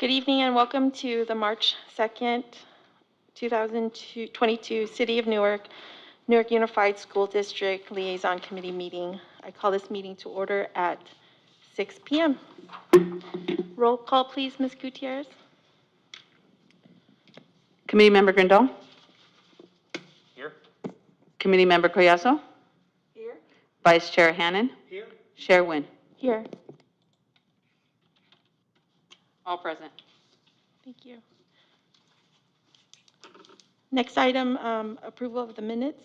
Good evening and welcome to the March 2nd, 2022 City of Newark Unified School District Liaison Committee meeting. I call this meeting to order at 6 p.m. Roll call, please, Ms. Gutierrez. Committee Member Grindal? Here. Committee Member Collazo? Here. Vice Chair Hannan? Here. Chair Nguyen? Here. All present. Thank you. Next item, approval of the minutes.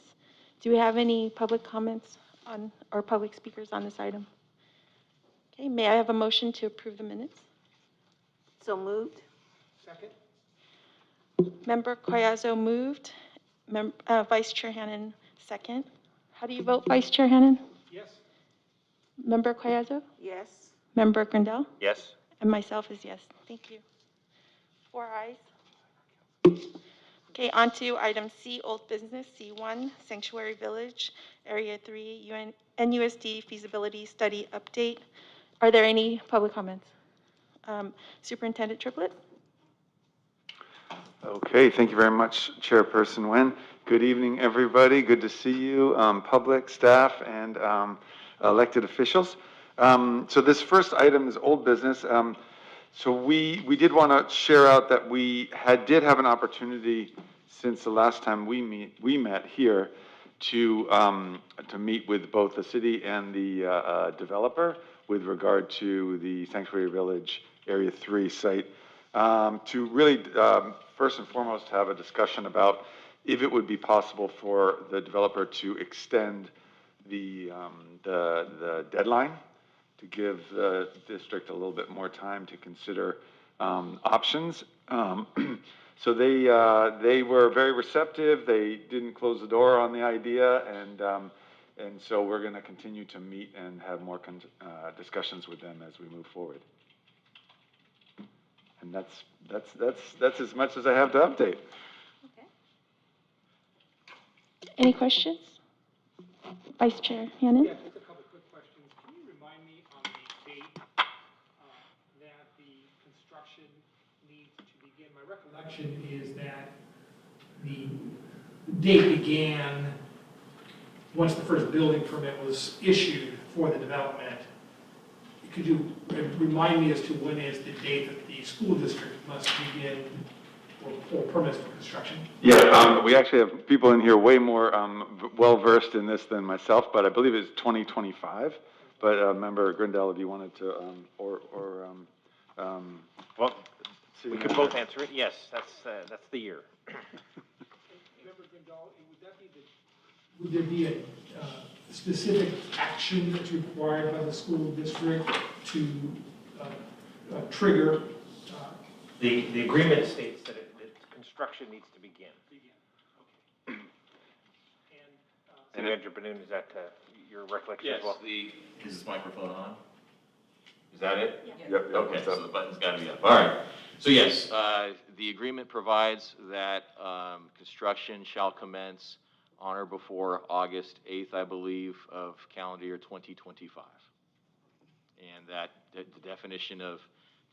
Do we have any public comments on, or public speakers on this item? Okay, may I have a motion to approve the minutes? So moved. Second. Member Collazo moved. Vice Chair Hannan second. How do you vote, Vice Chair Hannan? Yes. Member Collazo? Yes. Member Grindal? Yes. And myself is yes. Thank you. 4 ayes. Okay, on to item C, old business, C1, Sanctuary Village, Area 3, NUSD feasibility study update. Are there any public comments? Superintendent Triplett? Okay, thank you very much, Chairperson Nguyen. Good evening, everybody. Good to see you, public, staff, and elected officials. So this first item is old business. So we did want to share out that we did have an opportunity since the last time we met here to meet with both the city and the developer with regard to the Sanctuary Village Area 3 site, to really first and foremost have a discussion about if it would be possible for the developer to extend the deadline to give the district a little bit more time to consider options. So they were very receptive. They didn't close the door on the idea, and so we're going to continue to meet and have more discussions with them as we move forward. And that's as much as I have to update. Okay. Any questions? Vice Chair Hannan? Yeah, just a couple quick questions. Can you remind me on the date that the construction needs to begin? My recollection is that the date began once the first building permit was issued for the development. Could you remind me as to when is the date that the school district must begin or permits for construction? Yeah, we actually have people in here way more well-versed in this than myself, but I believe it's 2025. But Member Grindal, if you wanted to, Well, we could both answer it. Yes, that's the year. Member Grindal, would there be a specific action that's required by the school district to trigger? The agreement states that construction needs to begin. Okay. And Manager Benoon, is that your recollection as well? Is this microphone on? Is that it? Yeah. Yep. Okay, so the button's got to be up. All right. So yes, the agreement provides that construction shall commence on or before August 8th, I believe, of calendar year 2025. And that the definition of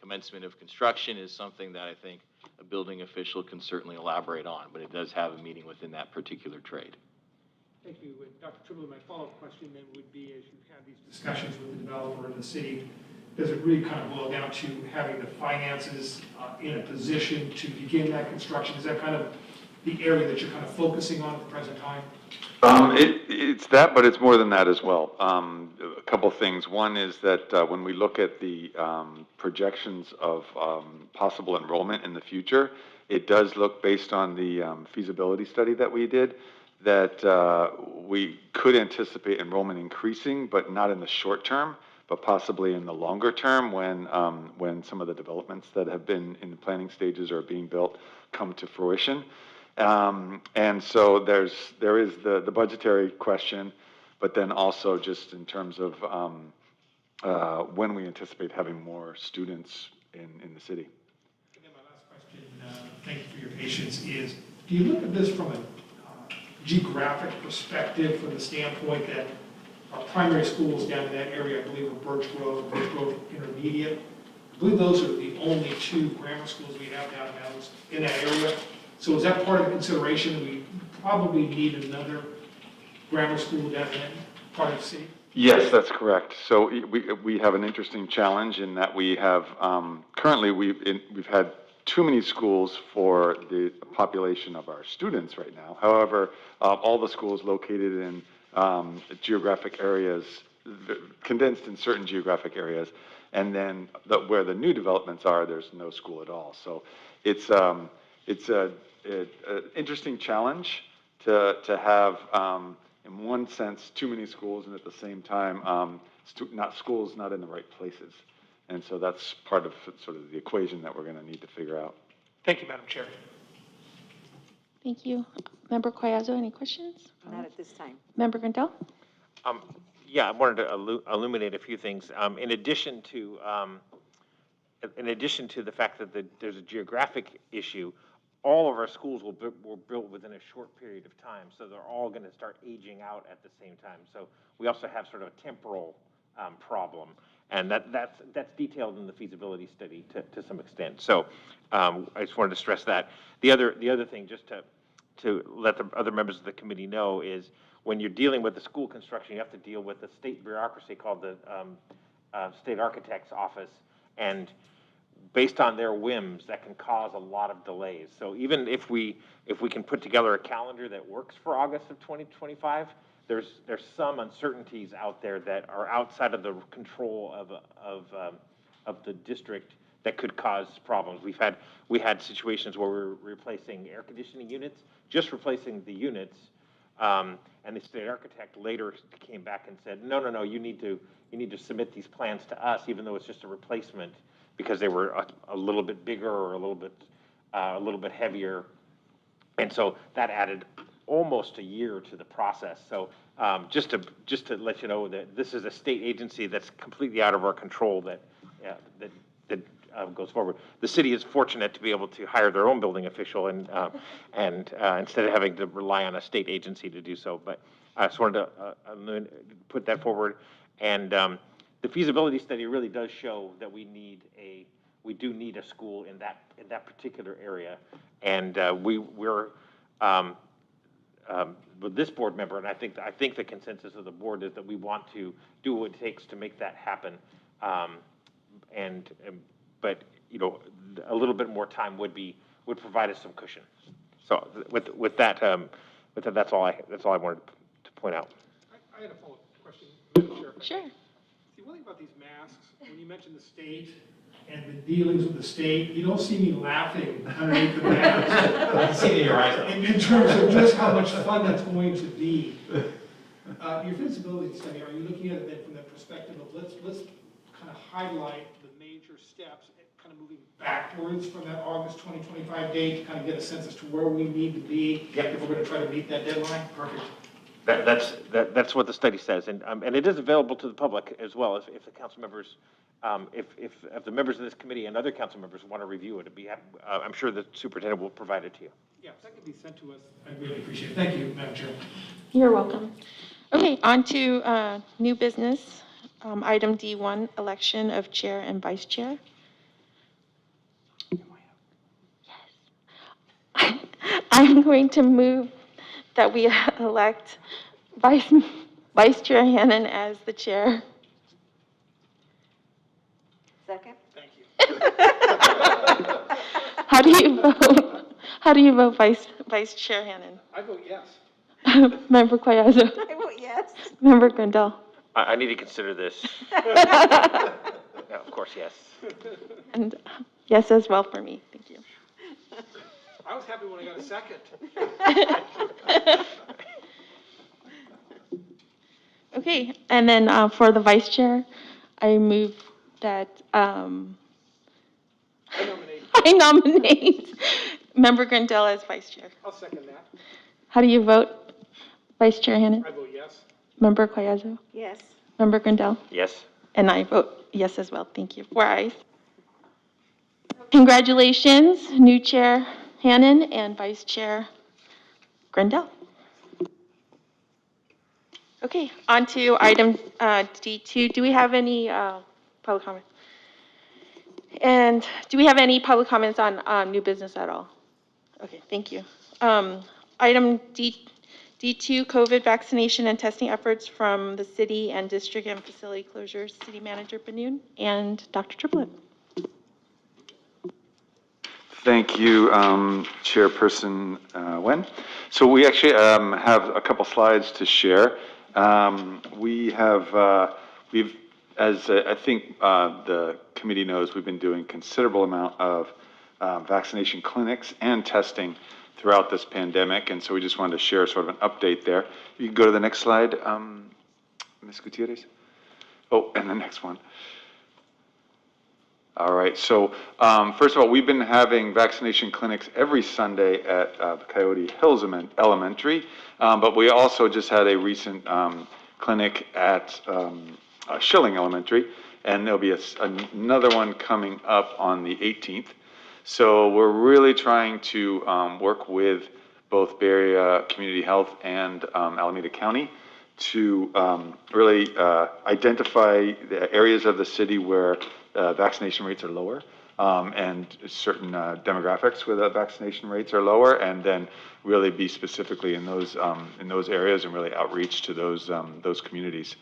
commencement of construction is something that I think a building official can certainly elaborate on, but it does have a meaning within that particular trade. Thank you. Dr. Triplett, my follow-up question then would be, as you've had these discussions with the developer and the city, does it really kind of boil down to having the finances in a position to begin that construction? Is that kind of the area that you're kind of focusing on at the present time? It's that, but it's more than that as well. A couple things. One is that when we look at the projections of possible enrollment in the future, it does look, based on the feasibility study that we did, that we could anticipate enrollment increasing, but not in the short term, but possibly in the longer term when some of the developments that have been in the planning stages or being built come to fruition. And so there is the budgetary question, but then also just in terms of when we anticipate having more students in the city. And then my last question, thank you for your patience, is do you look at this from a geographic perspective from the standpoint that our primary schools down in that area, I believe, are Birch Grove Intermediate, I believe those are the only two grammar schools we have down in that area. So is that part of consideration? We probably need another grammar school down in that part of the city? Yes, that's correct. So we have an interesting challenge in that we have, currently, we've had too many schools for the population of our students right now. However, all the schools located in geographic areas, condensed in certain geographic areas, and then where the new developments are, there's no school at all. So it's a interesting challenge to have, in one sense, too many schools, and at the same time, schools not in the right places. And so that's part of sort of the equation that we're going to need to figure out. Thank you, Madam Chair. Thank you. Member Collazo, any questions? Not at this time. Member Grandal? Yeah, I wanted to illuminate a few things. In addition to the fact that there's a geographic issue, all of our schools were built within a short period of time, so they're all going to start aging out at the same time. So we also have sort of a temporal problem, and that's detailed in the feasibility study to some extent. So I just wanted to stress that. The other thing, just to let the other members of the committee know, is when you're dealing with the school construction, you have to deal with the state bureaucracy called the state architect's office, and based on their whims, that can cause a lot of delays. So even if we can put together a calendar that works for August of 2025, there's some uncertainties out there that are outside of the control of the district that could cause problems. We had situations where we were replacing air conditioning units, just replacing the units, and the state architect later came back and said, no, you need to submit these plans to us, even though it's just a replacement, because they were a little bit bigger or a little bit heavier, and so that added almost a year to the process. So just to let you know that this is a state agency that's completely out of our control that goes forward. The city is fortunate to be able to hire their own building official and instead of having to rely on a state agency to do so. But I just wanted to put that forward. And the feasibility study really does show that we do need a school in that particular area. And we're with this board member, and I think the consensus of the board is that we want to do what it takes to make that happen. But a little bit more time would provide us some cushion. So with that, that's all I wanted to point out. I had a follow-up question, Madam Chair. Sure. See, one thing about these masks, when you mention the state and the dealings with the state, you don't see me laughing underneath the mask. I see it in your eyes. In terms of just how much fun that's going to be. Your feasibility study, are you looking at it then from the perspective of let's kind of highlight the major steps, kind of moving backwards from that August 2025 date to kind of get a sense as to where we need to be if we're going to try to meet that deadline? Perfect. That's what the study says, and it is available to the public as well. If the council members, if the members of this committee and other council members want to review it, I'm sure the superintendent will provide it to you. Yeah, if that can be sent to us, I'd really appreciate it. Thank you, Madam Chair. You're welcome. Okay, on to new business. Item D1, election of chair and vice chair. Yes. I'm going to move that we elect Vice Chair Hannon as the chair. Second? Thank you. How do you vote? How do you vote, Vice Chair Hannon? I vote yes. Member Collazo? I vote yes. Member Grandal? I need to consider this. Yeah, of course, yes. And yes as well for me, thank you. I was happy when I got a second. Okay, and then for the vice chair, I move that I nominate. I nominate Member Grandal as vice chair. I'll second that. How do you vote, Vice Chair Hannon? I vote yes. Member Collazo? Yes. Member Grandal? Yes. And I vote yes as well. Thank you. 4 ayes. Congratulations, new Chair Hannon and Vice Chair Grandal. Okay, on to item D2. Do we have any public comment? And do we have any public comments on new business at all? Okay, thank you. Item D2, COVID vaccination and testing efforts from the city and district and facility closures, City Manager Benoon and Dr. Triplett. Thank you, Chairperson Wen. So we actually have a couple slides to share. We've, as I think the committee knows, we've been doing considerable amount of vaccination clinics and testing throughout this pandemic, and so we just wanted to share sort of an update there. You can go to the next slide, Ms. Gutierrez. Oh, and the next one. All right, so first of all, we've been having vaccination clinics every Sunday at Coyote Hills Elementary, but we also just had a recent clinic at Schilling Elementary, and there'll be another one coming up on the 18th. So we're really trying to work with both Bay Area Community Health and Alameda County to really identify the areas of the city where vaccination rates are lower, and certain demographics where the vaccination rates are lower, and then really be specifically in those areas and really outreach to those communities.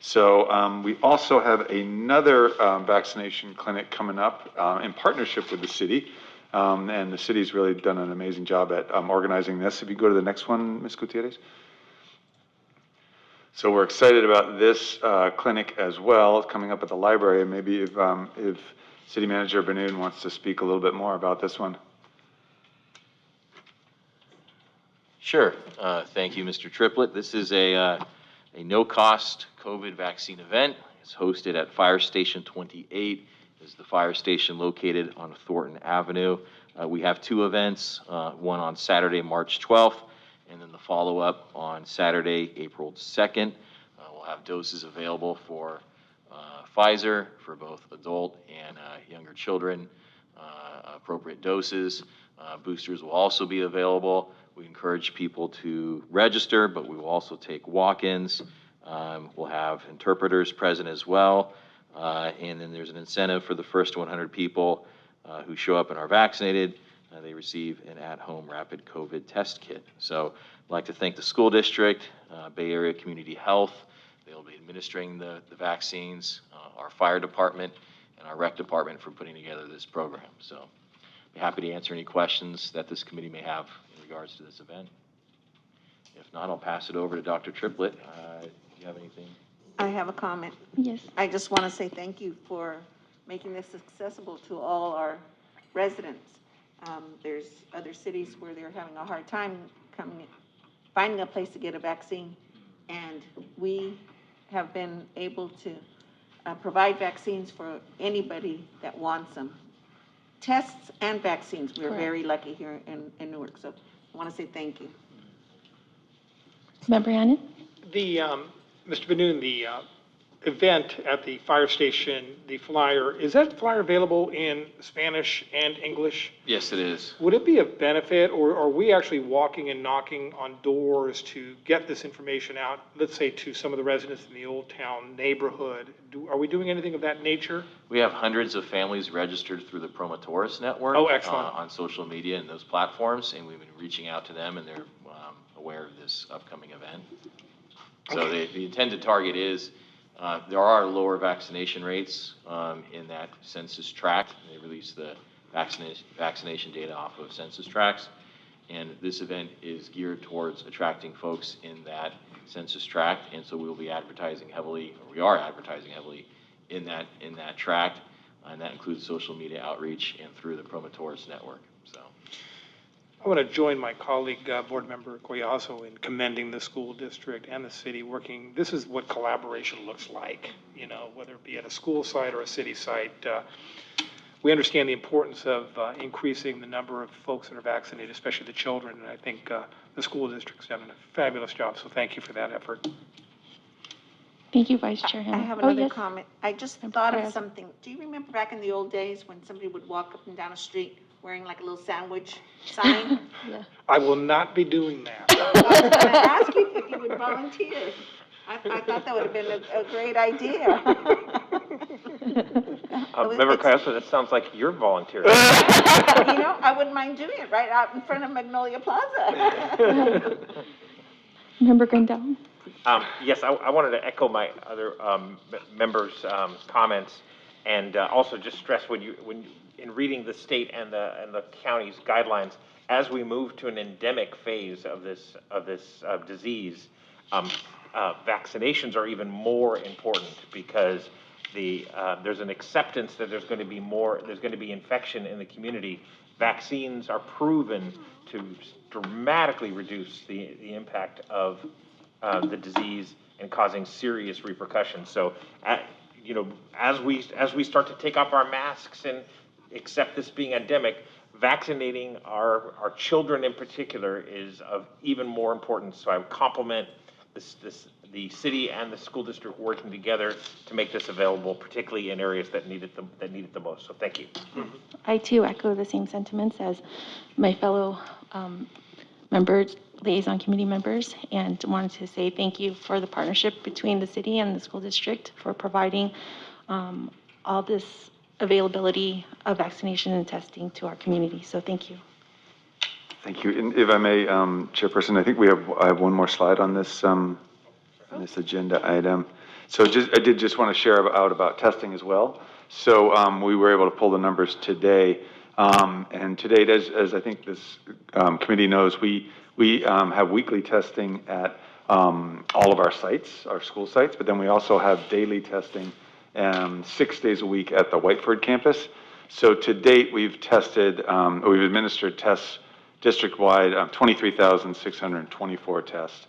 So we also have another vaccination clinic coming up in partnership with the city, and the city's really done an amazing job at organizing this. If you go to the next one, Ms. Gutierrez. So we're excited about this clinic as well. It's coming up at the library, and maybe if City Manager Benoon wants to speak a little bit more about this one. Sure. Thank you, Mr. Triplett. This is a no-cost COVID vaccine event. It's hosted at Fire Station 28. This is the fire station located on Thornton Avenue. We have two events, one on Saturday, March 12th, and then the follow-up on Saturday, April 2nd. We'll have doses available for Pfizer for both adult and younger children, appropriate doses. Boosters will also be available. We encourage people to register, but we will also take walk-ins. We'll have interpreters present as well. And then there's an incentive for the first 100 people who show up and are vaccinated. They receive an at-home rapid COVID test kit. So I'd like to thank the school district, Bay Area Community Health. They'll be administering the vaccines, our fire department, and our rec department for putting together this program. So I'd be happy to answer any questions that this committee may have in regards to this event. If not, I'll pass it over to Dr. Triplett. Do you have anything? I have a comment. Yes. I just want to say thank you for making this accessible to all our residents. There's other cities where they're having a hard time finding a place to get a vaccine, and we have been able to provide vaccines for anybody that wants them. Tests and vaccines, we're Correct. very lucky here in Newark, so I want to say thank you. Member Hannon? Mr. Benoon, the event at the fire station, the flyer, is that flyer available in Spanish and English? Yes, it is. Would it be a benefit, or are we actually walking and knocking on doors to get this information out, let's say to some of the residents in the Old Town neighborhood? Are we doing anything of that nature? We have hundreds of families registered through the Promotoris network. Oh, excellent. On social media and those platforms, and we've been reaching out to them, and they're aware of this upcoming event. So the intended target is, there are lower vaccination rates in that census tract. They release the vaccination data off of census tracts, and this event is geared towards attracting folks in that census tract, and so we will be advertising heavily, or we are advertising heavily in that tract, and that includes social media outreach and through the Promotoris network. So I want to join my colleague, Board Member Collazo, in commending the school district and the city working. This is what collaboration looks like, you know, whether it be at a school site or a city site. We understand the importance of increasing the number of folks that are vaccinated, especially the children, and I think the school district's done a fabulous job, so thank you for that effort. Thank you, Vice Chair I Hannon. have another yes. comment. I just Member thought of Carrasco. something. Do you remember back in the old days when somebody would walk up and down a street wearing like a little sandwich sign? Yeah. I will not be doing that. I was going to ask you if you would volunteer. I thought that would have been a great idea. Member It's- Castro, that sounds like you're volunteering. I wouldn't mind doing it right out in front of Magnolia Plaza. Member Grandal? Yes, I wanted to echo my other members' comments, and also just stress in reading the state and the county's guidelines, as we move to an endemic phase of this disease, vaccinations are even more important because there's an acceptance that there's going to be infection in the community. Vaccines are proven to dramatically reduce the impact of the disease and causing serious repercussions. So, as we start to take off our masks and accept this being endemic, vaccinating our children in particular is of even more importance. So I would compliment the city and the school district working together to make this available, particularly in areas that need it the most. So thank you. I too echo the same sentiments as my fellow members, liaison committee members, and wanted to say thank you for the partnership between the city and the school district for providing all this availability of vaccination and testing to our community. So thank you. Thank you. And if I may, Chairperson, I think I have one more slide on this agenda item. So I did just want to share out about testing as well. So we were able to pull the numbers today. And today, as I think this committee knows, we have weekly testing at all of our sites, our school sites, but then we also have daily testing 6 days a week at the Whiteford campus. So to date, we've administered tests district-wide, 23,624 tests.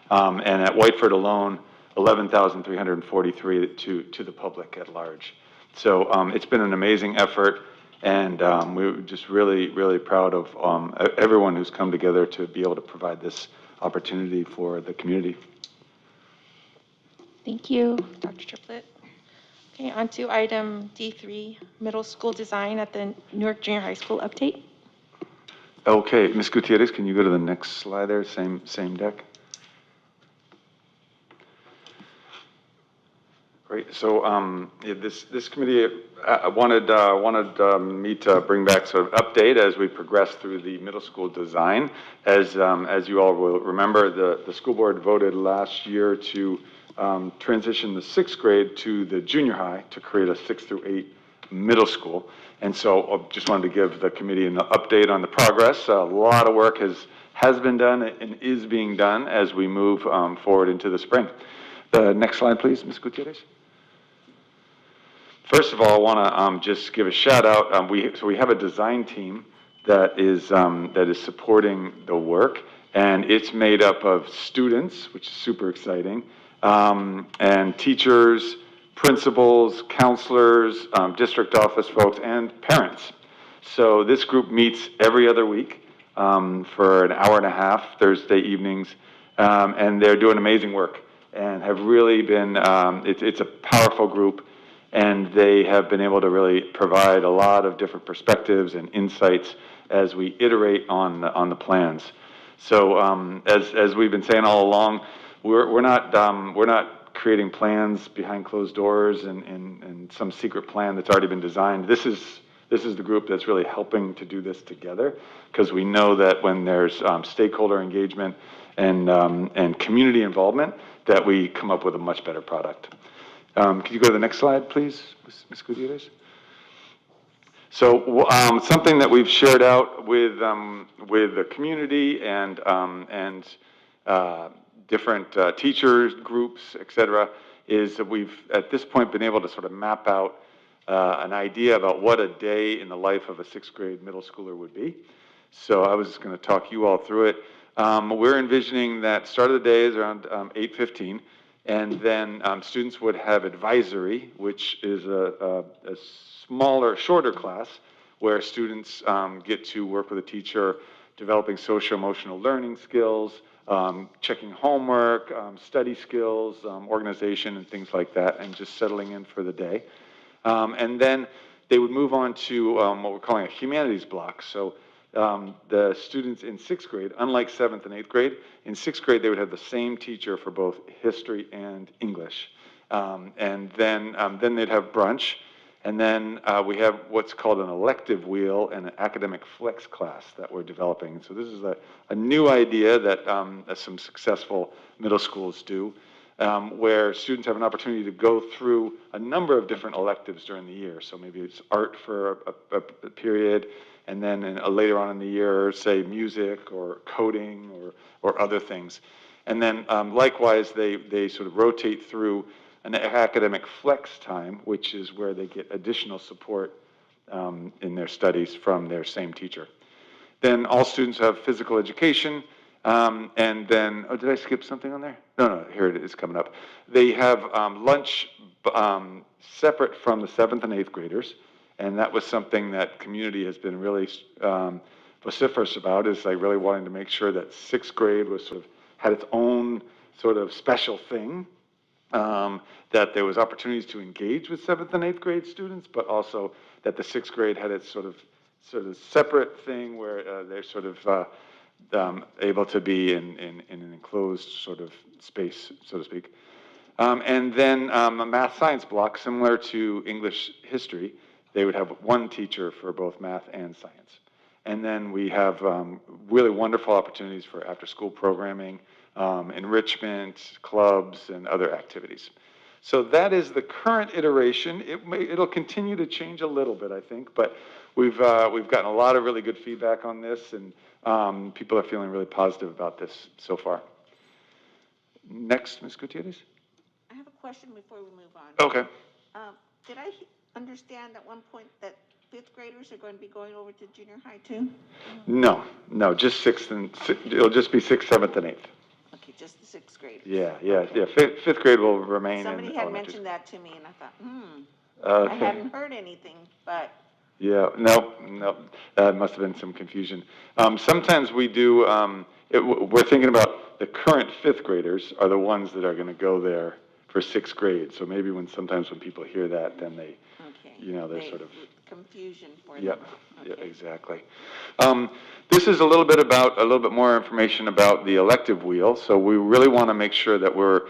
And at Whiteford alone, 11,343 to the public at large. So it's been an amazing effort, and we're just really, really proud of everyone who's come together to be able to provide this opportunity for the community. Thank you, Dr. Triplett. Okay, on to item D3, middle school design at the Newark Junior High School update. Okay, Ms. Gutierrez, can you go to the next slide there, same deck? Great. So this committee wanted me to bring back sort of update as we progress through the middle school design. As you all will remember, the school board voted last year to transition the 6th grade to the junior high to create a 6 through 8 middle school. And so I just wanted to give the committee an update on the progress. A lot of work has been done and is being done as we move forward into the spring. The next slide, please, Ms. Gutierrez. First of all, I want to just give a shout out. We have a design team that is supporting the work, and it's made up of students, which is super exciting, and teachers, principals, counselors, district office folks, and parents. So this group meets every other week for an hour and a half, Thursday evenings, and they're doing amazing work and have really been, it's a powerful group, and they have been able to really provide a lot of different perspectives and insights as we iterate on the plans. So as we've been saying all along, we're not creating plans behind closed doors and some secret plan that's already been designed. This is the group that's really helping to do this together, because we know that when there's stakeholder engagement and community involvement, that we come up with a much better product. Could you go to the next slide, please, Ms. Gutierrez? So something that we've shared out with the community and different teachers, groups, et cetera, is that we've at this point been able to sort of map out an idea about what a day in the life of a 6th grade middle schooler would be. So I was just going to talk you all through it. We're envisioning that start of the day is around 8:15. And then students would have advisory, which is a smaller, shorter class where students get to work with a teacher, developing social-emotional learning skills, checking homework, study skills, organization, and things like that, and just settling in for the day. And then they would move on to what we're calling a humanities block. So the students in 6th grade, unlike 7th and 8th grade, in 6th grade they would have the same teacher for both history and English. And then they'd have brunch, And then we have what's called an elective wheel and an academic flex class that we're developing. So this is a new idea that some successful middle schools do, where students have an opportunity to go through a number of different electives during the year. So maybe it's art for a period, and then later on in the year, say music or coding or other things. And then likewise, they sort of rotate through an academic flex time, which is where they get additional support in their studies from their same teacher. Then all students have physical education, and then, oh, did I skip something on there? No, here it is coming up. They have lunch separate from the 7th and 8th graders, and that was something that community has been really vociferous about, is like really wanting to make sure that 6th grade was sort of, had its own sort of special thing. That there was opportunities to engage with 7th and 8th grade students, but also that the 6th grade had its sort of separate thing where they're sort of able to be in an enclosed sort of space, so to speak. And then a math science block, similar to English history, they would have one teacher for both math and science. And then we have really wonderful opportunities for after-school programming, enrichment, clubs, and other activities. So that is the current iteration. It'll continue to change a little bit, I think, but we've gotten a lot of really good feedback on this, and people are feeling really positive about this so far. Next, Ms. Gutierrez. I have a question before we move on. Okay. Did I understand at one point that 5th graders are going to be going over to junior high too? No, just 6th and it'll just be 6th, 7th, and 8th. Okay, just the 6th graders. Yeah. Okay. 5th grade will remain Somebody in had elementary mentioned that to me, and I thought, I Okay. hadn't heard anything, but Yeah, no, that must have been some confusion. Sometimes we do, we're thinking about the current 5th graders are the ones that are going to go there for 6th grade. So maybe sometimes when people hear that, then they, okay. they're sort of. Confusion for Yep, them. yeah, Okay. exactly. This is a little bit more information about the elective wheel. So we really want to make sure that we're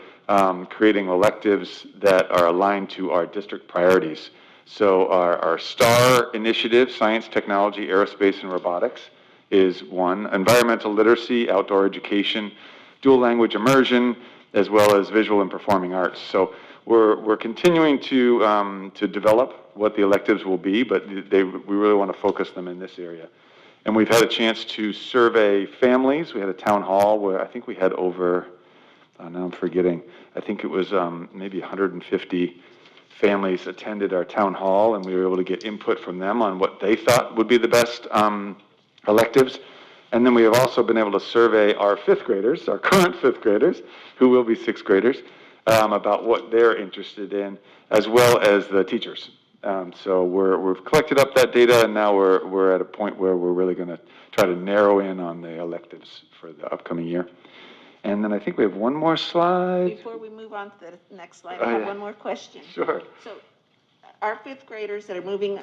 creating electives that are aligned to our district priorities. So our STAR initiative, science, technology, aerospace, and robotics, is one. Environmental literacy, outdoor education, dual language immersion, as well as visual and performing arts. So we're continuing to develop what the electives will be, but we really want to focus them in this area. And we've had a chance to survey families. We had a town hall where I think we had over, now I'm forgetting, I think it was maybe 150 families attended our town hall, and we were able to get input from them on what they thought would be the best electives. And then we have also been able to survey our 5th graders, our current 5th graders, who will be 6th graders, about what they're interested in, as well as the teachers. So we've collected up that data, and now we're at a point where we're really going to try to narrow in on the electives for the upcoming year. And then I think we have one more slide. Before we move on to the next slide, Oh, I have yeah. one more question. Sure. So our 5th graders that are moving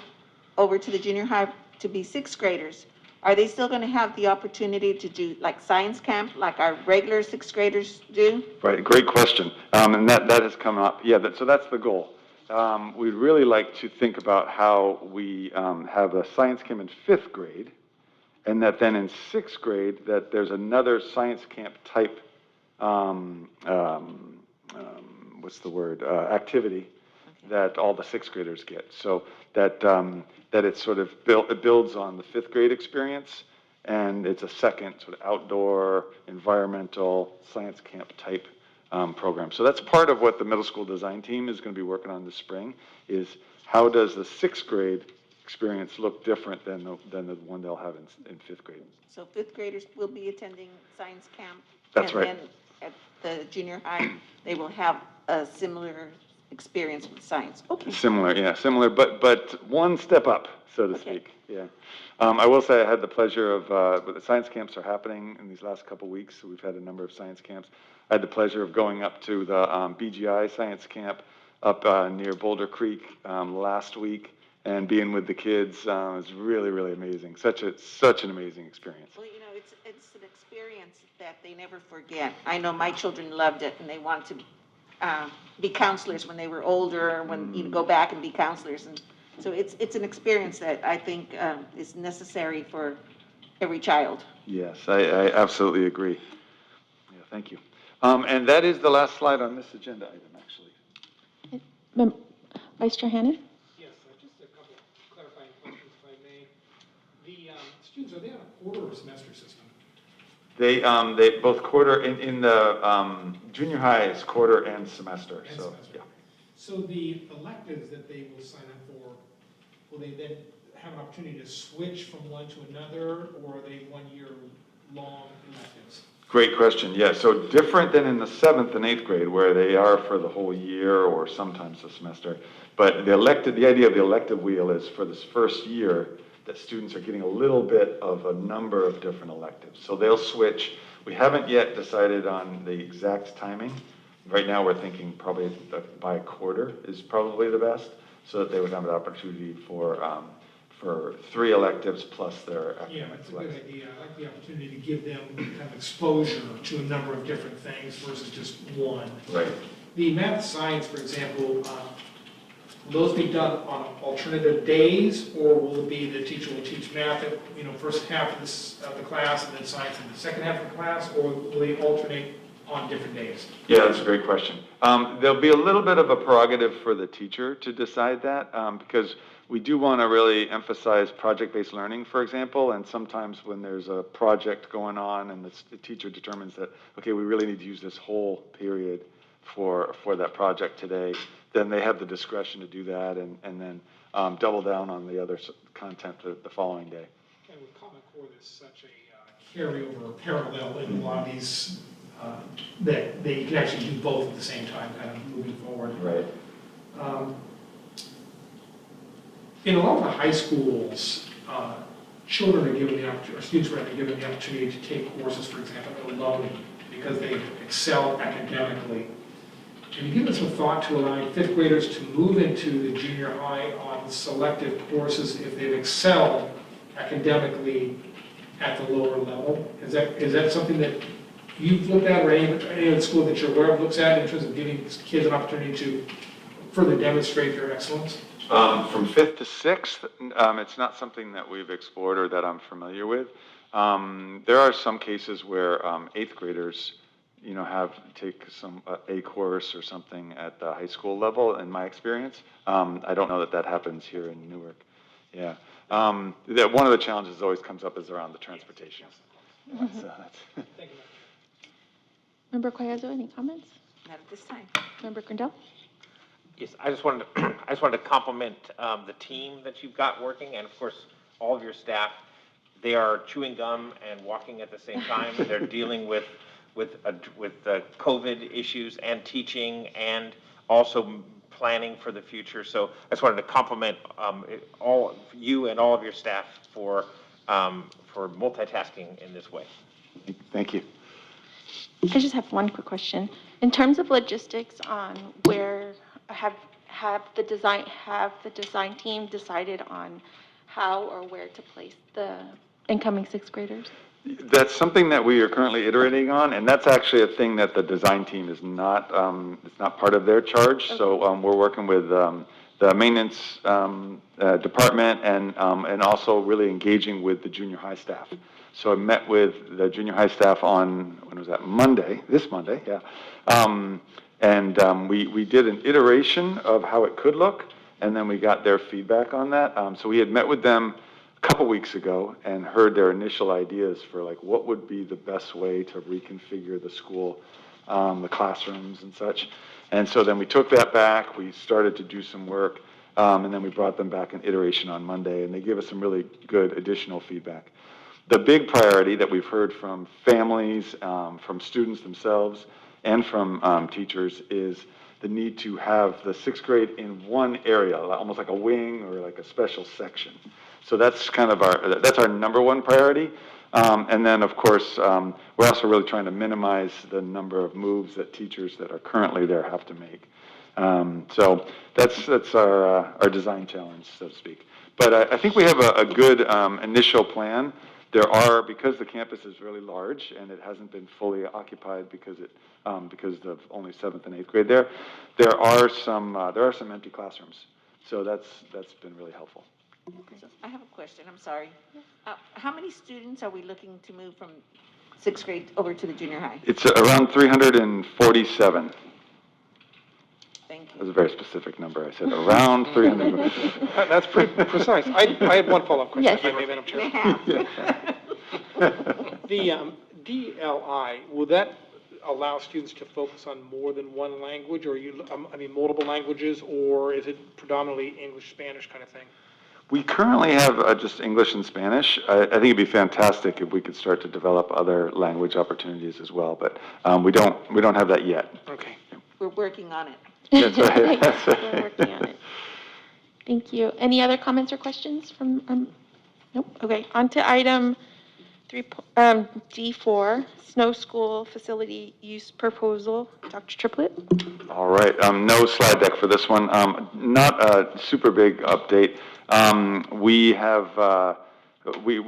over to the junior high to be 6th graders, are they still going to have the opportunity to do like science camp like our regular 6th graders do? Right, great question. And that has come up. Yeah, so that's the goal. We'd really like to think about how we have a science camp in 5th grade, and that then in 6th grade, that there's another science camp type, activity that all the 6th graders get. So that it sort of it builds on the 5th grade experience, and it's a second sort of outdoor, environmental, science camp type program. So that's part of what the middle school design team is going to be working on this spring, is how does the 6th grade experience look different than the one they'll have in 5th grade. So 5th graders will be attending science camp. That's right. And then at the junior high, they will have a similar experience with science. Okay. Similar, but one step up, so to Okay. speak. Yeah. I will say I had the pleasure of, the science camps are happening in these last couple weeks, so we've had a number of science camps. I had the pleasure of going up to the BGI science camp up near Boulder Creek last week and being with the kids. It was really, really amazing. Such an amazing experience. Well, it's an experience that they never forget. I know my children loved it, and they wanted to be counselors when they were older, go back and be counselors. And So it's an experience that I think is necessary for every child. Yes, I absolutely agree. Yeah, thank you. And that is the last slide on this agenda item, actually. Vice Chair Hannan? Yes, just a couple clarifying questions, if I may. The students, are they on a quarter or semester system? They both quarter, in the junior high, it's quarter and semester, And so, semester. yeah. So the electives that they will sign up for, will they then have an opportunity to switch from one to another, or are they one-year-long electives? Great question, yeah, so different than in the 7th and 8th grade, where they are for the whole year or sometimes a semester. But the idea of the elective wheel is for this first year, that students are getting a little bit of a number of different electives. So they'll switch. We haven't yet decided on the exact timing. Right now, we're thinking probably by a quarter is probably the best, so that they would have an opportunity for 3 electives plus their Yeah, academic that's a flex. good idea. I like the opportunity to give them kind of exposure to a number of different things versus just one. Right. The math science, for example, will those be done on alternative days, or will it be the teacher will teach math at, first half of the class and then science in the second half of the class, or will they alternate on different days? Yeah, that's a great question. There'll be a little bit of a prerogative for the teacher to decide that, because we do want to really emphasize project-based learning, for example, and sometimes when there's a project going on and the teacher determines that, okay, we really need to use this whole period for that project today, then they have the discretion to do that and then double down on the other content the following day. And with Common Core, there's such a carryover or parallel in a lot of these, that they can actually do both at the same time, kind of moving forward. Right. In a lot of the high schools, children are given the opportunity, or students are given the opportunity to take courses, for example, alone, because they excel academically. Have you given some thought to allowing 5th graders to move into the junior high on selective courses if they've excelled academically at the lower level? Is that something that you've looked at, or any of the school that you're aware of looks at, in terms of giving kids an opportunity to further demonstrate their excellence? From 5th to 6th, it's not something that we've explored or that I'm familiar with. There are some cases where 8th graders, have take a course or something at the high school level, in my experience. I don't know that happens here in Newark. Yeah. One of the challenges that always comes up is around the transportation. So that's Thank you. Member Collazo, any comments? Not at this time. Member Grindel? Yes, I just wanted to compliment the team that you've got working, and of course, all of your staff. They are chewing gum and walking at the same time. They're dealing with the COVID issues and teaching, and also planning for the future. So I just wanted to compliment all of you and all of your staff for multitasking in this way. Thank you. I just have one quick question. In terms of logistics on where have the design team decided on how or where to place the incoming 6th graders? That's something that we are currently iterating on, and that's actually a thing that the design team is not, it's not part of their charge. Okay. So we're working with the maintenance department and also really engaging with the junior high staff. So I met with the junior high staff on, when was that, Monday, this Monday, yeah. We did an iteration of how it could look, and then we got their feedback on that. So we had met with them a couple weeks ago and heard their initial ideas for like what would be the best way to reconfigure the school, the classrooms and such. And so then we took that back, we started to do some work, and then we brought them back an iteration on Monday, and they gave us some really good additional feedback. The big priority that we've heard from families, from students themselves, and from teachers is the need to have the 6th grade in one area, almost like a wing or like a special section. So that's kind of our number one priority. And then, of course, we're also really trying to minimize the number of moves that teachers that are currently there have to make. So that's our design challenge, so to speak. But I think we have a good initial plan. There are, because the campus is really large and it hasn't been fully occupied because of only 7th and 8th grade there are some empty classrooms. So that's been really helpful. So I have a question, I'm sorry. How many students are we looking to move from sixth grade over to the junior high? It's around 347. Thank That was you. a very specific number. I said around 300. That's pretty precise. I had one follow-up question, Yes. if I may, Madam Chair. Yeah. The DLI, will that allow students to focus on more than one language, or multiple languages, or is it predominantly English, Spanish kind of thing? We currently have just English and Spanish. I think it'd be fantastic if we could start to develop other language opportunities as well, but we don't have that yet. Okay. We're working on it. That's right. That's right. We're working on it. Thank you. Any other comments or questions from, nope, okay, on to item D4, snow school facility use proposal. Dr. Triplett? All right, no slide deck for this one. Not a super big update. We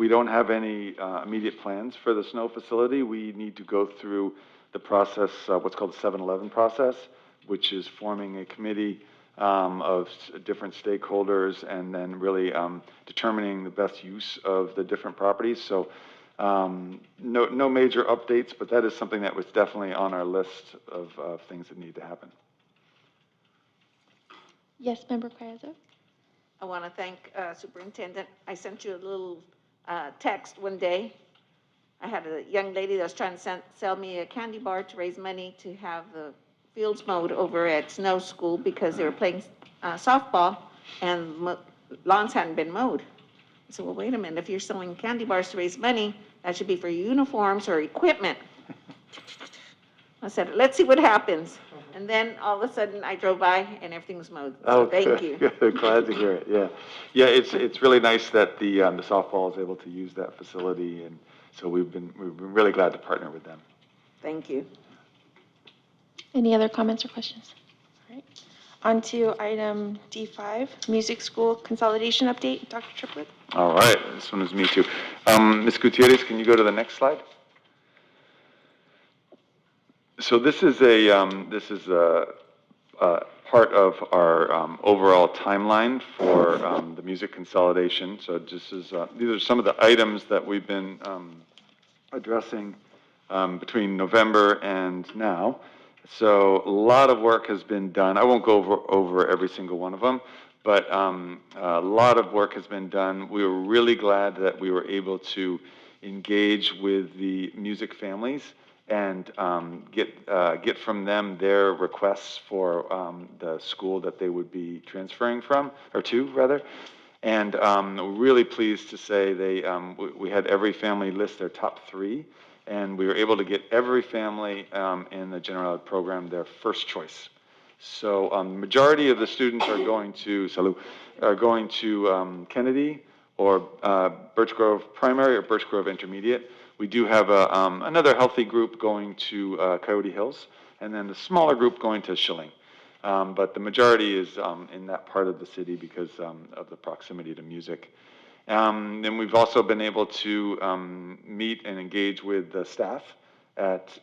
don't have any immediate plans for the snow facility. We need to go through the process, what's called the 7-Eleven process, which is forming a committee of different stakeholders and then really determining the best use of the different properties. So no major updates, but that is something that was definitely on our list of things that need to happen. Yes, Member Carrizo? I want to thank Superintendent. I sent you a little text one day. I had a young lady that was trying to sell me a candy bar to raise money to have the fields mowed over at Snow School because they were playing softball and lawns hadn't been mowed. I said, well, wait a minute. If you're selling candy bars to raise money, that should be for uniforms or equipment. I said, let's see what happens. And then all of a sudden I drove by and everything was mowed. So thank you. Good. Glad to hear it. Yeah, yeah. It's really nice that the softball is able to use that facility, and so we've been really glad to partner with them. Thank you. Any other comments or questions? All right. On to item D5, music school consolidation update. Dr. Triplett? All right, this one is me too. Ms. Gutierrez, can you go to the next slide? So this is a part of our overall timeline for the music consolidation. So this is these are some of the items that we've been addressing between November and now. So a lot of work has been done. I won't go over every single one of them, but a lot of work has been done. We were really glad that we were able to engage with the music families and get from them their requests for the school that they would be transferring from, or to, rather. And we're really pleased to say we had every family list their top 3, and we were able to get every family in the general ed program their first choice. So the majority of the students are going to Kennedy or Birch Grove Primary or Birch Grove Intermediate. We do have another healthy group going to Coyote Hills, and then the smaller group going to Schilling. But the majority is in that part of the city because of the proximity to music. And we've also been able to meet and engage with the staff at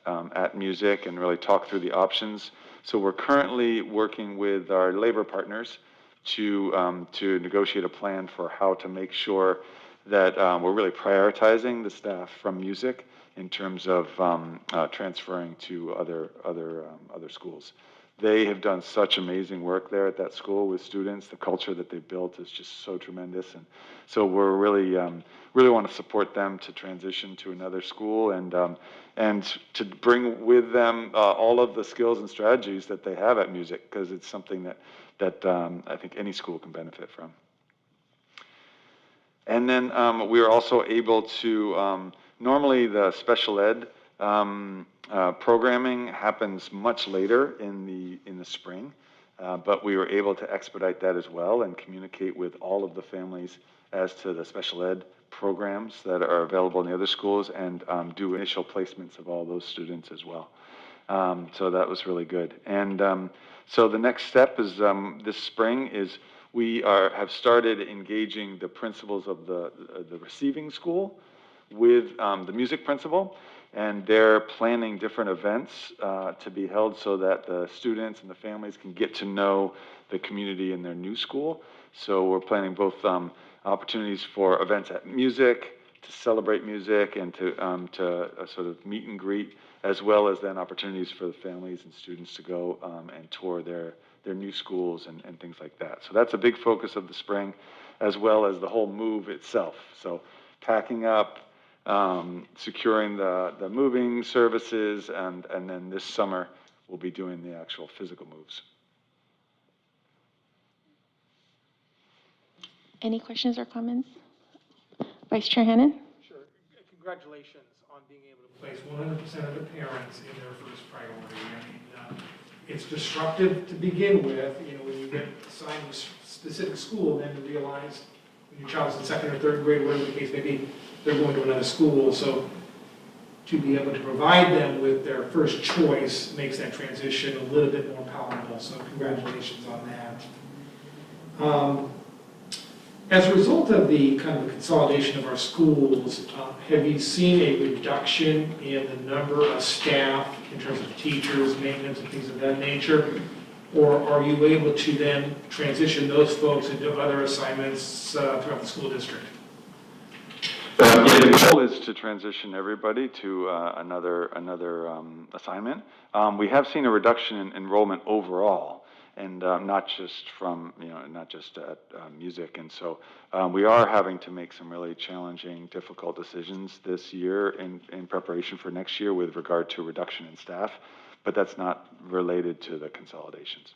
music and really talk through the options. So we're currently working with our labor partners to negotiate a plan for how to make sure that we're really prioritizing the staff from music in terms of transferring to other schools. They have done such amazing work there at that school with students. The culture that they've built is just so tremendous, and so we're really want to support them to transition to another school and to bring with them all of the skills and strategies that they have at music, because it's something that I think any school can benefit from. And then we are also able to, normally the special ed programming happens much later in the spring, but we were able to expedite that as well and communicate with all of the families as to the special ed programs that are available in the other schools and do initial placements of all those students as well. So that was really good. And so the next step is this spring is we have started engaging the principals of the receiving school with the music principal, and they're planning different events to be held so that the students and the families can get to know the community in their new school. So we're planning both opportunities for events at music, to celebrate music, and to sort of meet and greet, as well as then opportunities for the families and students to go and tour their new schools and things like that. So that's a big focus of the spring, as well as the whole move itself. So packing up, securing the moving services, and then this summer we'll be doing the actual physical moves. Any questions or comments? Vice Chair Hannan? Sure. Congratulations on being able to place 100% of the parents in their first priority. I mean, it's disruptive to begin with, when you get assigned a specific school, then to realize when your child's in second or third grade, whatever the case may be, they're going to another school. So to be able to provide them with their first choice makes that transition a little bit more palatable. So congratulations on that. As a result of the kind of consolidation of our schools, have you seen a reduction in the number of staff in terms of teachers, maintenance, and things of that nature? Or are you able to then transition those folks into other assignments throughout the school district? Yeah, the goal is to transition everybody to another assignment. We have seen a reduction in enrollment overall, and not just from, not just at music. And so we are having to make some really challenging, difficult decisions this year in preparation for next year with regard to reduction in staff, but that's not related to the consolidations.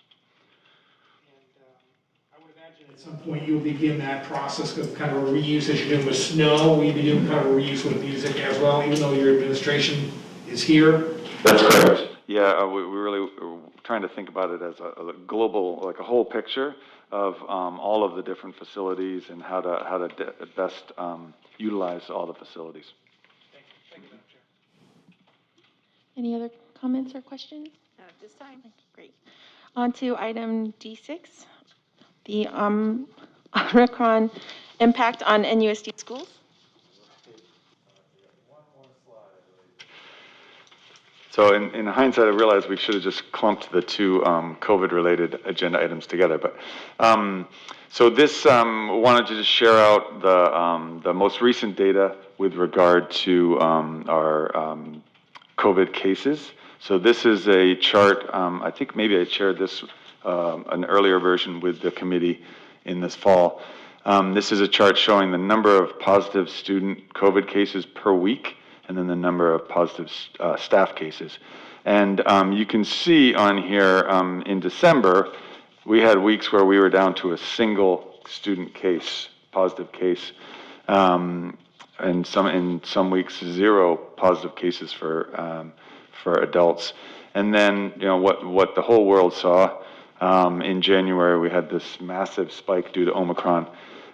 I would imagine at some point you'll begin that process of kind of a reuse as you're doing with snow. Will you be doing kind of a reuse with music as well, even though your administration is here? That's correct. Yeah, we really are trying to think about it as a global, like a whole picture of all of the different facilities and how to best utilize all the facilities. Thank you. Thank you, Madam Chair. Any other comments or questions? At this time. Great. On to item D6, the Omicron impact on NUSD schools. So in hindsight, I realized we should have just clumped the two COVID-related agenda items together. But so this wanted to just share out the most recent data with regard to our COVID cases. So this is a chart. I think maybe I shared this an earlier version with the committee in this fall. This is a chart showing the number of positive student COVID cases per week, and then the number of positive staff cases. And you can see on here in December, we had weeks where we were down to a single student case, positive case, and in some weeks, 0 positive cases for adults. And then, what the whole world saw in January, we had this massive spike due to Omicron.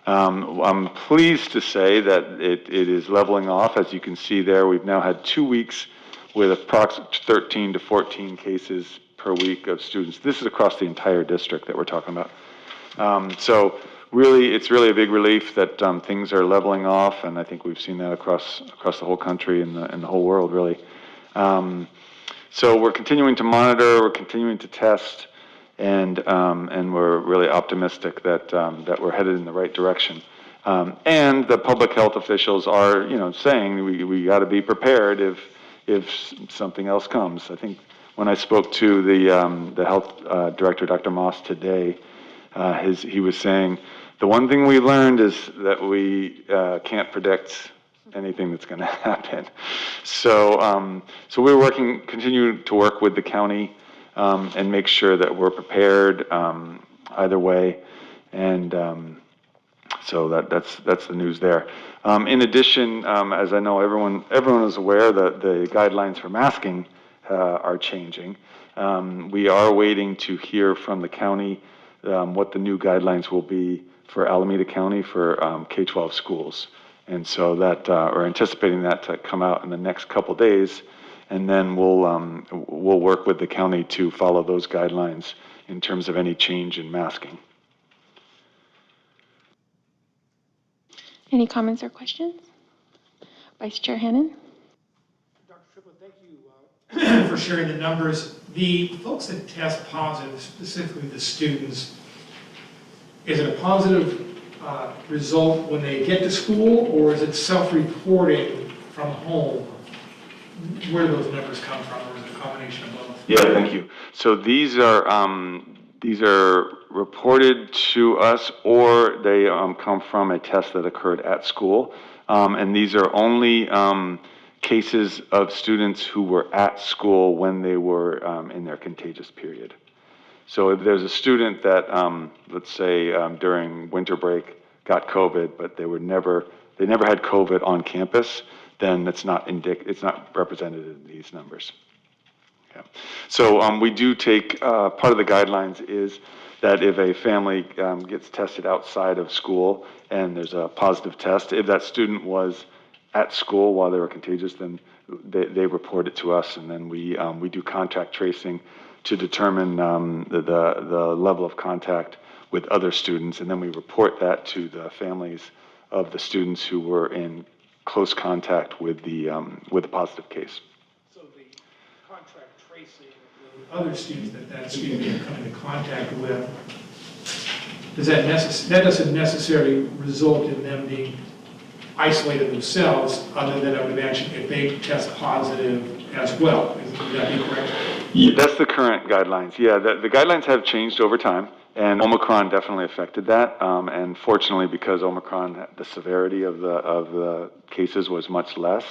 I'm pleased to say that it is leveling off. As you can see there, we've now had 2 weeks with approximately 13 to 14 cases per week of students. This is across the entire district that we're talking about. So really, it's really a big relief that things are leveling off, and I think we've seen that across the whole country and the whole world, really. So we're continuing to monitor, we're continuing to test, and we're really optimistic that we're headed in the right direction. And the public health officials are, saying we got to be prepared if something else comes. I think when I spoke to the health director, Dr. Moss, today, he was saying the one thing we learned is that we can't predict anything that's going to happen. So we're continue to work with the county and make sure that we're prepared either way. And so that's the news there. In addition, as I know everyone is aware, that the guidelines for masking are changing. We are waiting to hear from the county what the new guidelines will be for Alameda County for K-12 schools. And so that we're anticipating that to come out in the next couple days, and then we'll work with the county to follow those guidelines in terms of any change in masking. Any comments or questions? Vice Chair Hannan? Dr. Triplett, thank you for sharing the numbers. The folks that test positive, specifically the students, is it a positive result when they get to school, or is it self-reporting from home? Where do those numbers come from, or is it a combination of both? Yeah, thank you. So these are reported to us, or they come from a test that occurred at school. And these are only cases of students who were at school when they were in their contagious period. So if there's a student that, let's say, during winter break got COVID, but they never had COVID on campus, then it's not represented in these numbers. Yeah. So we do take, part of the guidelines is that if a family gets tested outside of school and there's a positive test, if that student was at school while they were contagious, then they report it to us, and then we do contact tracing to determine the level of contact with other students, and then we report that to the families of the students who were in close contact with the positive case. So the contract tracing of other students that student may come into contact with, that doesn't necessarily result in them being isolated themselves, other than I would imagine if they test positive as well. Would that be correct? Yeah, that's the current guidelines. Yeah, the guidelines have changed over time, and Omicron definitely affected that. And fortunately, because Omicron, the severity of the cases was much less,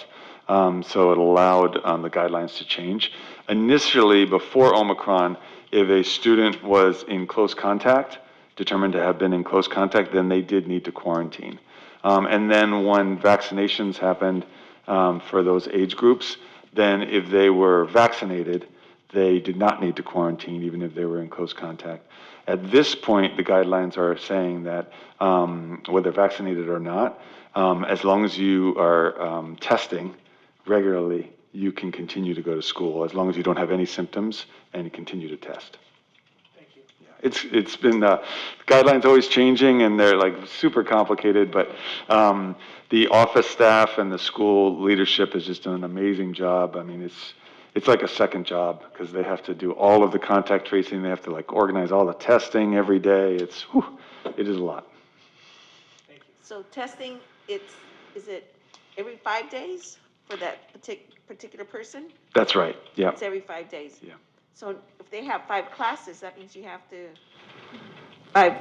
so it allowed the guidelines to change. Initially, before Omicron, if a student was in close contact, determined to have been in close contact, then they did need to quarantine. And then when vaccinations happened for those age groups, then if they were vaccinated, they did not need to quarantine, even if they were in close contact. At this point, the guidelines are saying that whether vaccinated or not, as long as you are testing regularly, you can continue to go to school, as long as you don't have any symptoms and you continue to test. It's been, the guidelines always changing, and they're like super complicated, but the office staff and the school leadership has just done an amazing job. I mean, it's like a second job, because they have to do all of the contact tracing, they have to like organize all the testing every day. It is a lot. Thank you. So testing, is it every 5 days for that particular person? That's right, yeah. It's every 5 days? Yeah. So if they have 5 classes, that means you have to, 5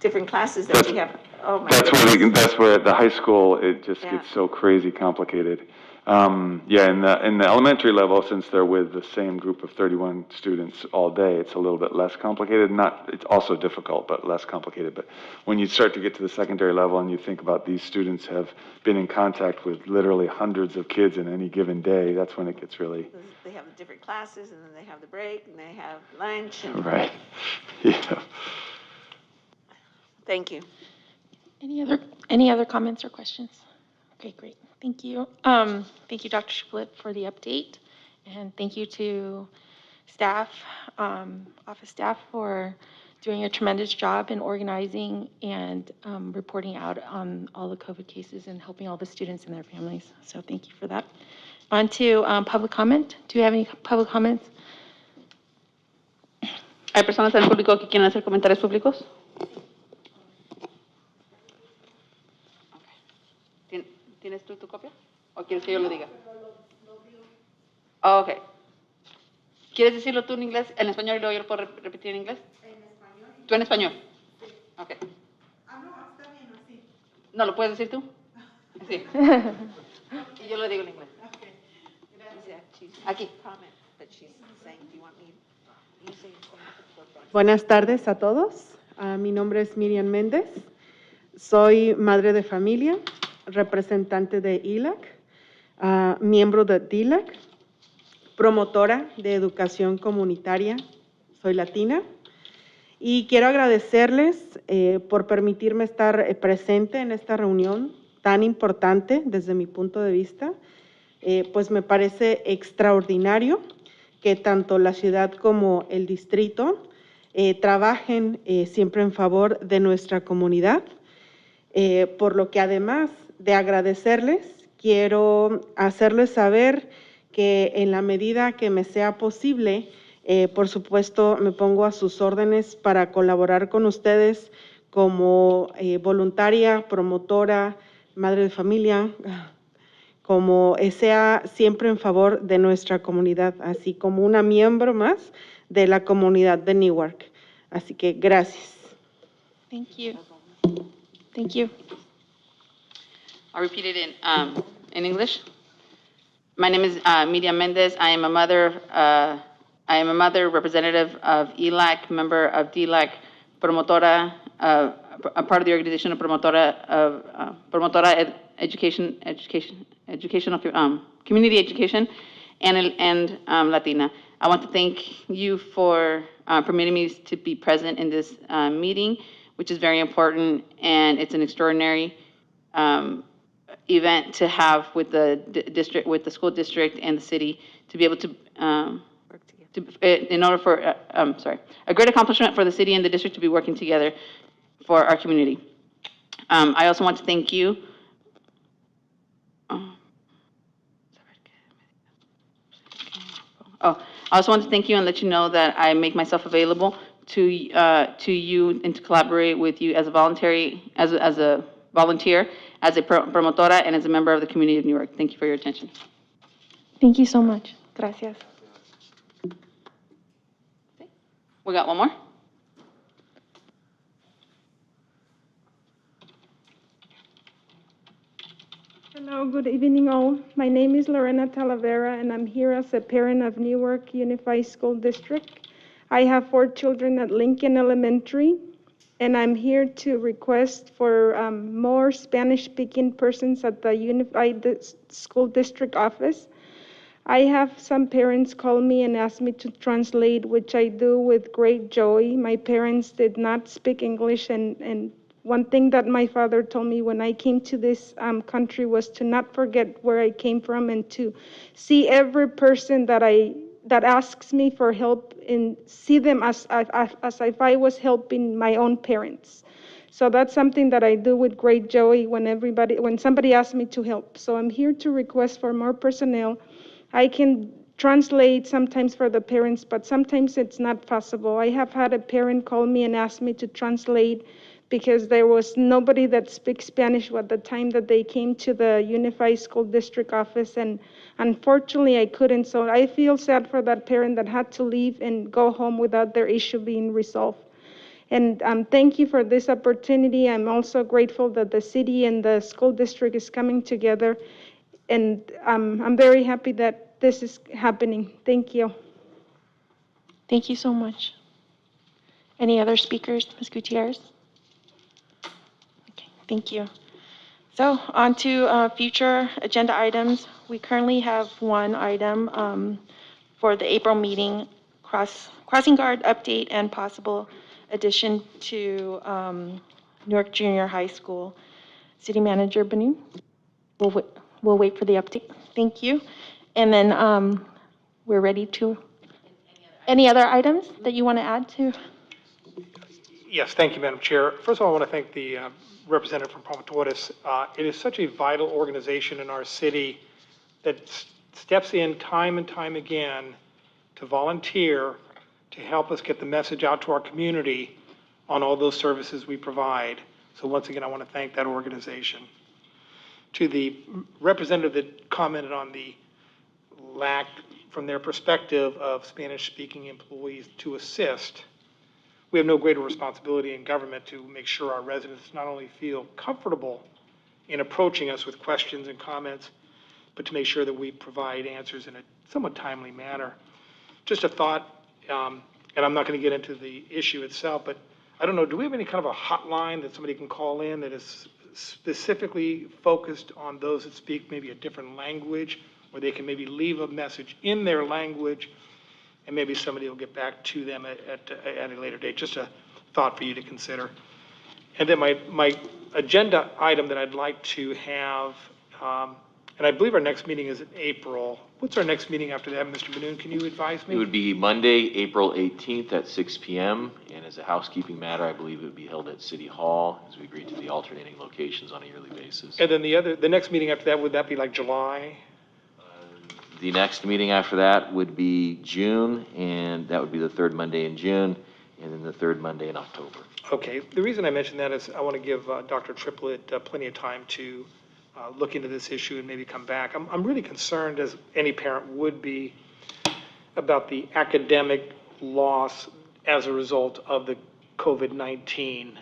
different classes that you have, oh my goodness. That's where at the high school, it just gets so crazy complicated. Yeah, in the elementary level, since they're with the same group of 31 students all day, it's a little bit less complicated. It's also difficult, but less complicated. But when you start to get to the secondary level and you think about these students have been in contact with literally hundreds of kids in any given day, that's when it gets really... They have the different classes, and then they have the break, and they have lunch. And right, yeah. Thank you. Any other comments or questions? Okay, great. Thank you. Thank you, Dr. Triplett, for the update, and thank you to staff, office staff, for doing a tremendous job in organizing and reporting out on all the COVID cases and helping all the students and their families. So thank you for that. On to public comment. Do you have any public comments? ¿Hay personas en el público que quieren hacer comentarios públicos? ¿Tienes tú tu copia? ¿O quieres que yo lo diga? Oh, ok. ¿Quieres decirlo tú en inglés, en español, y luego yo lo puedo repetir en inglés? En español. ¿Tú en español? Sí. Ok. Ah, no, está bien así. ¿No lo puedes decir tú? Sí. Y yo lo digo en inglés. Ok. Gracias. Aquí. Comment, but she's saying, do you want me to use it? Buenas tardes a todos. Mi nombre es Miriam Méndez. Soy madre de familia, representante de ILAC, miembro de DILAC, promotora de educación comunitaria. Soy latina. Y quiero agradecerles por permitirme estar presente en esta reunión tan importante desde mi punto de vista. Pues me parece extraordinario que tanto la ciudad como el distrito trabajen siempre en favor de nuestra comunidad, por lo que además de agradecerles, quiero hacerles saber que en la medida que me sea posible, por supuesto, me pongo a sus órdenes para colaborar con ustedes como voluntaria, promotora, madre de familia, como sea siempre en favor de nuestra comunidad, así como una miembro más de la comunidad de Newark. Así que gracias. Thank you. Thank you. I'll repeat it in English. My name is Miriam Mendez. I am a mother. I am a mother, representative of ELAC, member of DLAC, promotora, a part of the organization of educational, community education, and Latina. I want to thank you for permitting me to be present in this meeting, which is very important, and it's an extraordinary event to have with the district, with the school district and the city, to be able to, in order for, a great accomplishment for the city and the district to be working together for our community. I also want to thank you. I also want to thank you and let you know that I make myself available to you and to collaborate with you as a voluntary, as a volunteer, as a promotora, and as a member of the community of Newark. Thank you for your attention. Thank you so much. Gracias. We got one more? Hello, good evening all. My name is Lorena Talavera and I'm here as a parent of Newark Unified School District. I have 4 children at Lincoln Elementary and I'm here to request for more Spanish-speaking persons at the Unified School District office. I have some parents call me and ask me to translate, which I do with great joy. My parents did not speak English, and one thing that my father told me when I came to this country was to not forget where I came from and to see every person that asks me for help and see them as if I was helping my own parents. So that's something that I do with great joy when somebody asks me to help. So I'm here to request for more personnel. I can translate sometimes for the parents, but sometimes it's not possible. I have had a parent call me and ask me to translate because there was nobody that speaks Spanish at the time that they came to the Unified School District office, and unfortunately I couldn't. So I feel sad for that parent that had to leave and go home without their issue being resolved. And thank you for this opportunity. I'm also grateful that the city and the school district is coming together, and I'm very happy that this is happening. Thank you. Thank you so much. Any other speakers, Ms. Gutierrez? Okay, thank you. So on to future agenda items. We currently have one item for the April meeting, crossing guard update and possible addition to Newark Junior High School. City Manager Banu, we'll wait for the update. Thank you. And then we're ready to, any other items that you want to add to? Yes, thank you, Madam Chair. First of all, I want to thank the representative from Promotores. It is such a vital organization in our city that steps in time and time again to volunteer to help us get the message out to our community on all those services we provide. So once again, I want to thank that organization. To the representative that commented on the lack, from their perspective, of Spanish-speaking employees to assist, we have no greater responsibility in government to make sure our residents not only feel comfortable in approaching us with questions and comments, but to make sure that we provide answers in a somewhat timely manner. Just a thought, and I'm not going to get into the issue itself, but I don't know, do we have any kind of a hotline that somebody can call in that is specifically focused on those that speak maybe a different language, where they can maybe leave a message in their language, and maybe somebody will get back to them at a later date? Just a thought for you to consider. And then my agenda item that I'd like to have And I believe our next meeting is in April. What's our next meeting after that, Mr. Benoon? Can you advise It me? would be Monday, April 18th at 6 PM. And as a housekeeping matter, I believe it would be held at City Hall as we agreed to the alternating locations on a yearly basis. And then the next meeting after that, would that be like July? The next meeting after that would be June, and that would be the third Monday in June, and then the third Monday in October. Okay, the reason I mention that is I want to give Dr. Triplett plenty of time to look into this issue and maybe come back. I'm really concerned, as any parent would be, about the academic loss as a result of the COVID-19.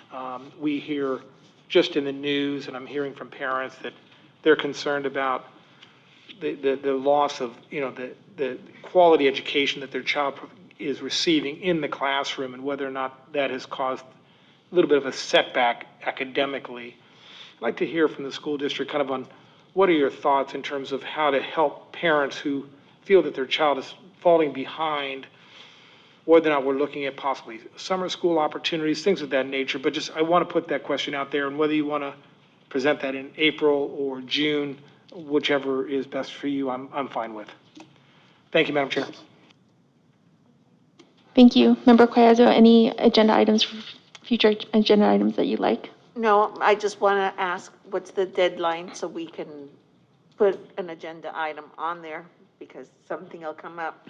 We hear just in the news, and I'm hearing from parents that they're concerned about the loss of, the quality education that their child is receiving in the classroom, and whether or not that has caused a little bit of a setback academically. I'd like to hear from the school district kind of on what are your thoughts in terms of how to help parents who feel that their child is falling behind, whether or not we're looking at possibly summer school opportunities, things of that nature. But just, I want to put that question out there, and whether you want to present that in April or June, whichever is best for you, I'm fine with. Thank you, Madam Chair. Thank you. Member Collazo, any agenda items, future agenda items that you'd like? No, I just want to ask, what's the deadline so we can put an agenda item on there, because something will come up.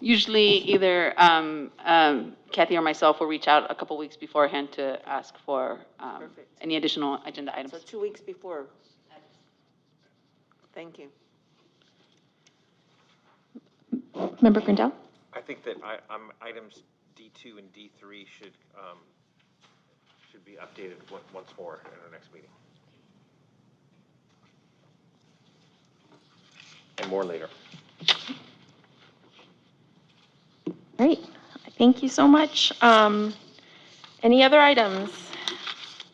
Usually either Kathy or myself will reach out a couple weeks beforehand to ask for Perfect. any additional agenda items. So 2 weeks before. Thank you. Member Grindel? I think that items D2 and D3 should be updated once more in our next meeting. And more later. Great. Thank you so much. Any other items?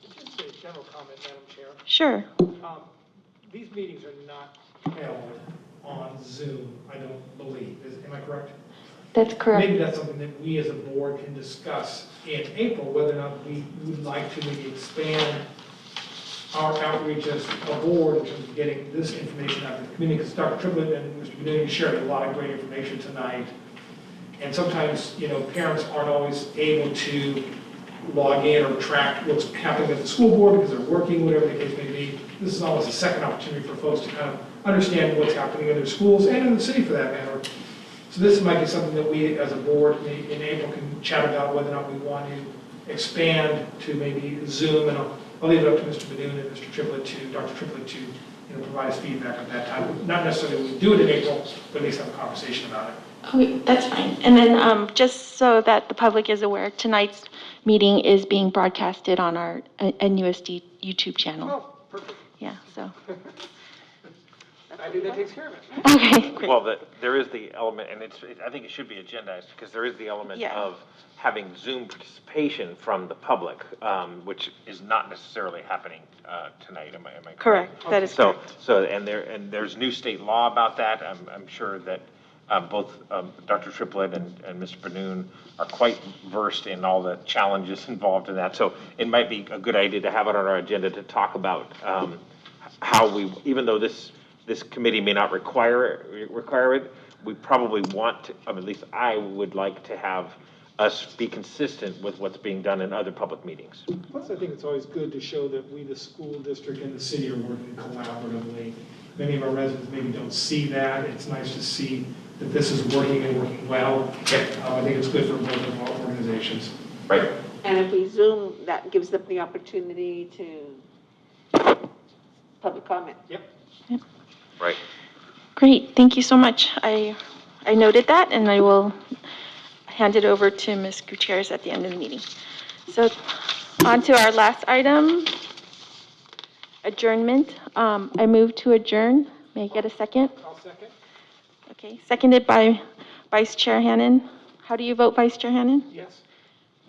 Just a general comment, Madam Chair. Sure. These meetings are not held on Zoom, I don't believe. Am I correct? That's correct. Maybe that's something that we as a board can discuss in April, whether or not we would like to maybe expand our outreach as a board in terms of getting this information out to the community. Because Dr. Triplett and Mr. Benuti shared a lot of great information tonight. And sometimes, parents aren't always able to log in or track what's happening at the school board because they're working, whatever the case may be. This is almost a second opportunity for folks to kind of understand what's happening in their schools and in the city for that matter. So this might be something that we as a board in April can chat about, whether or not we want to expand to maybe Zoom. And I'll leave it up to Mr. Benoon and Mr. Triplett Dr. Triplett to provide us feedback at that time. Not necessarily we do it in April, but at least have a conversation about it. Okay, that's fine. And then just so that the public is aware, tonight's meeting is being broadcasted on our NUSD YouTube channel. Oh, perfect. Yeah, so. I think that takes care of it. Okay, great. Well, there is the element, and I think it should be agendized, because there is the element Yeah. of having Zoom participation from the public, which is not necessarily happening tonight. Am I correct? Correct. That is So, correct. there's new state law about that. I'm sure that both Dr. Triplett and Mr. Benoon are quite versed in all the challenges involved in that. So it might be a good idea to have it on our agenda to talk about how we, even though this committee may not require it, we probably want to, at least I would like to have us be consistent with what's being done in other public meetings. Plus, I think it's always good to show that we, the school district and the city, are working collaboratively. Many of our residents maybe don't see that. It's nice to see that this is working and working well. I think it's good for both of our organizations. Right. And if we Zoom, that gives them the opportunity to public comment. Yep. Right. Great, thank you so much. I noted that, and I will hand it over to Ms. Gutierrez at the end of the meeting. So on to our last item, adjournment. I move to adjourn. May I get a second? I'll second. Okay, seconded by Vice Chair Hannan. How do you vote, Vice Chair Hannan? Yes.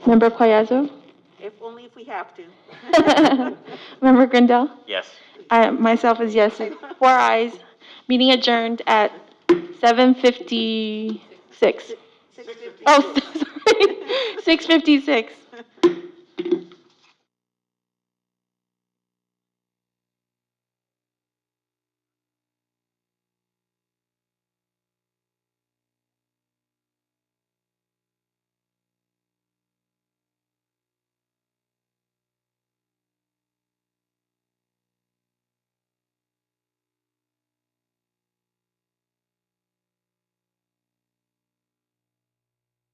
Member Collazo? Only if we have to. Member Grindel? Yes. Myself is yes, 4 ayes. Meeting adjourned at 7:56. Oh, sorry, 6:56.